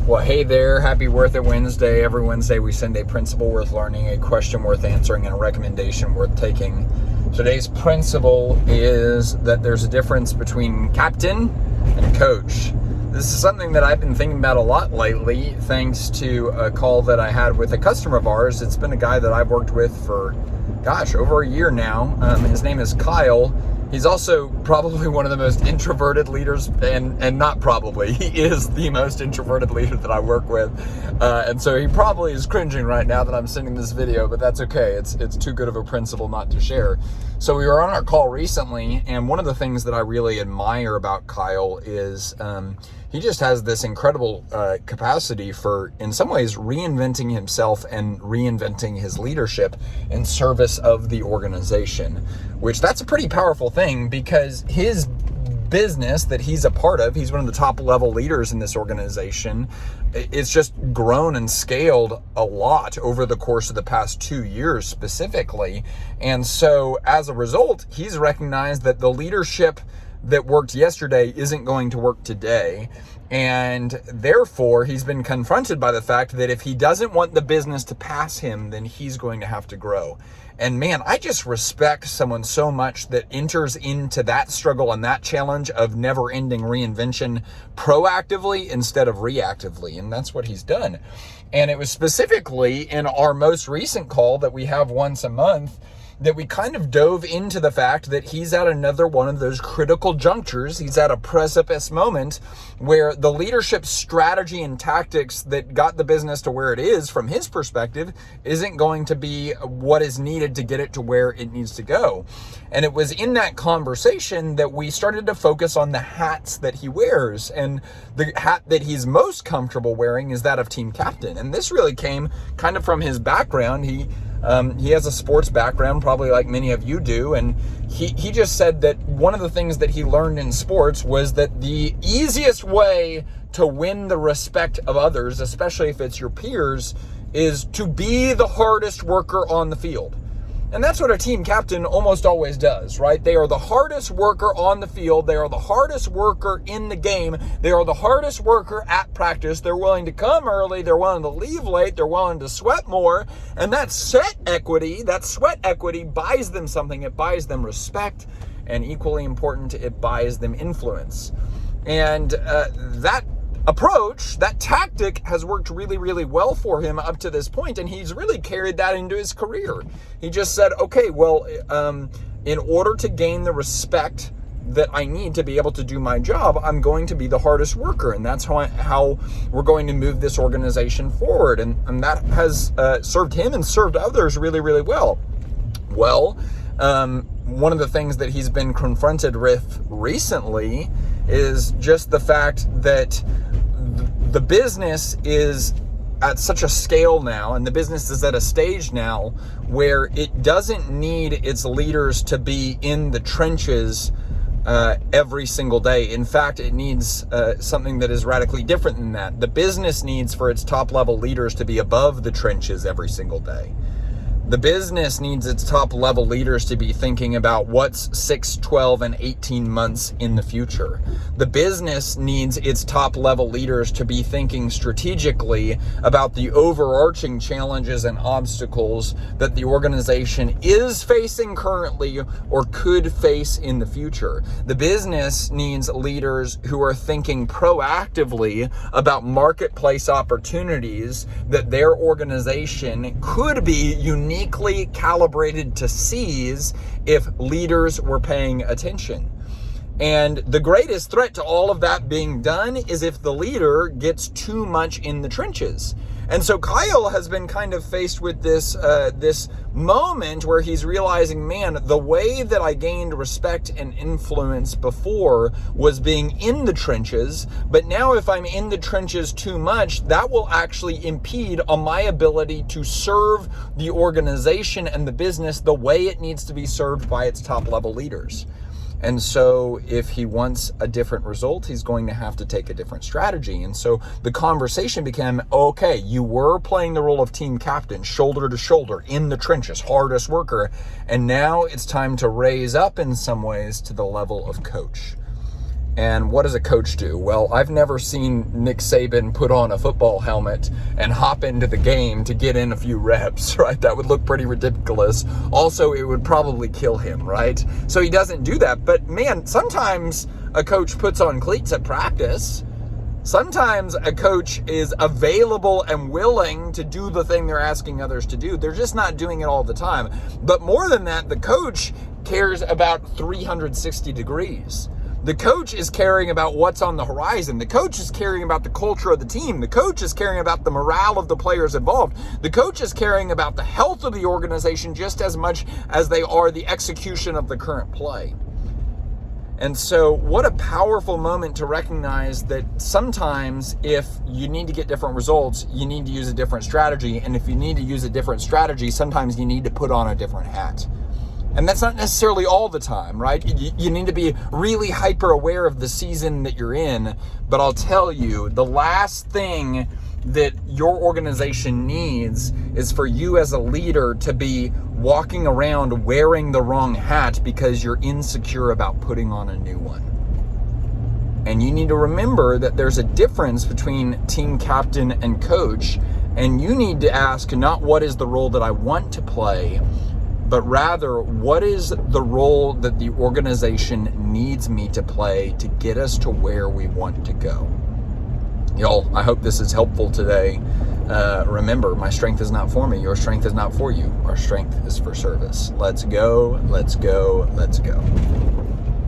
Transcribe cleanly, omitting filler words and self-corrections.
Well, hey there. Happy Worth It Wednesday. Every Wednesday we send a principle worth learning, a question worth answering, and a recommendation worth taking. Today's principle is that there's a difference between captain and coach. This is something that I've been thinking about a lot lately, thanks to a call that I had with a customer of ours. It's been a guy that I've worked with for, over a year now. His name is Kyle. He's also probably one of the most introverted leaders, and not probably, he is the most introverted leader that I work with. And so he probably is cringing right now that I'm sending this video, but that's okay. It's too good of a principle not to share. So we were on our call recently, and one of the things that I really admire about Kyle is he just has this incredible capacity for, in some ways, reinventing himself and reinventing his leadership in service of the organization, which that's a pretty powerful thing, because his business that he's a part of, he's one of the top level leaders in this organization. It's just grown and scaled a lot over the course of the past 2 years specifically. And so as a result, he's recognized that the leadership that worked yesterday isn't going to work today. And therefore, he's been confronted by the fact that if he doesn't want the business to pass him, then he's going to have to grow. And man, I just respect someone so much that enters into that struggle and that challenge of never-ending reinvention proactively instead of reactively. And that's what he's done. And it was specifically in our most recent call that we have once a month that we kind of dove into the fact that he's at another one of those critical junctures. He's at a precipice moment where the leadership strategy and tactics that got the business to where it is, from his perspective, isn't going to be what is needed to get it to where it needs to go. And it was in that conversation that we started to focus on the hats that he wears. And the hat that he's most comfortable wearing is that of team captain. And this really came kind of from his background. He has a sports background, probably like many of you do, and he just said that one of the things that he learned in sports was that the easiest way to win the respect of others, especially if it's your peers, is to be the hardest worker on the field. And that's what a team captain almost always does, right? They are the hardest worker on the field. They are the hardest worker in the game. They are the hardest worker at practice. They're willing to come early. They're willing to leave late. They're willing to sweat more. And that sweat equity buys them something. It buys them respect. And equally important, it buys them influence. And that approach, that tactic has worked really, really well for him up to this point, and he's really carried that into his career. He just said, okay, well, in order to gain the respect that I need to be able to do my job, I'm going to be the hardest worker, and that's how we're going to move this organization forward, and that has served him and served others really, really well. Well, one of the things that he's been confronted with recently is just the fact that the business is at such a scale now, and the business is at a stage now where it doesn't need its leaders to be in the trenches every single day. In fact, it needs something that is radically different than that. The business needs for its top level leaders to be above the trenches every single day. The business needs its top level leaders to be thinking about what's 6, 12, and 18 months in the future. The business needs its top level leaders to be thinking strategically about the overarching challenges and obstacles that the organization is facing currently or could face in the future. The business needs leaders who are thinking proactively about marketplace opportunities that their organization could be uniquely calibrated to seize if leaders were paying attention. And the greatest threat to all of that being done is if the leader gets too much in the trenches. And so Kyle has been kind of faced with this moment where he's realizing, man, the way that I gained respect and influence before was being in the trenches, but now if I'm in the trenches too much, that will actually impede on my ability to serve the organization and the business the way it needs to be served by its top level leaders. And so if he wants a different result, he's going to have to take a different strategy. And so the conversation became, okay, you were playing the role of team captain, shoulder to shoulder, in the trenches, hardest worker. And now it's time to raise up in some ways to the level of coach. And what does a coach do? Well, I've never seen Nick Saban put on a football helmet and hop into the game to get in a few reps, right? That would look pretty ridiculous. Also, it would probably kill him, right? So he doesn't do that. But man, sometimes a coach puts on cleats at practice. Sometimes a coach is available and willing to do the thing they're asking others to do. They're just not doing it all the time. But more than that, the coach cares about 360 degrees. The coach is caring about what's on the horizon. The coach is caring about the culture of the team. The coach is caring about the morale of the players involved. The coach is caring about the health of the organization just as much as they are the execution of the current play. And so what a powerful moment to recognize that sometimes if you need to get different results, you need to use a different strategy. And if you need to use a different strategy, sometimes you need to put on a different hat. And that's not necessarily all the time, right? You need to be really hyper aware of the season that you're in. But I'll tell you, the last thing that your organization needs is for you as a leader to be walking around wearing the wrong hat because you're insecure about putting on a new one. And you need to remember that there's a difference between team captain and coach. And you need to ask not what is the role that I want to play, but rather, what is the role that the organization needs me to play to get us to where we want to go? Y'all, I hope this is helpful today. Remember, my strength is not for me. Your strength is not for you. Our strength is for service. Let's go, let's go, let's go.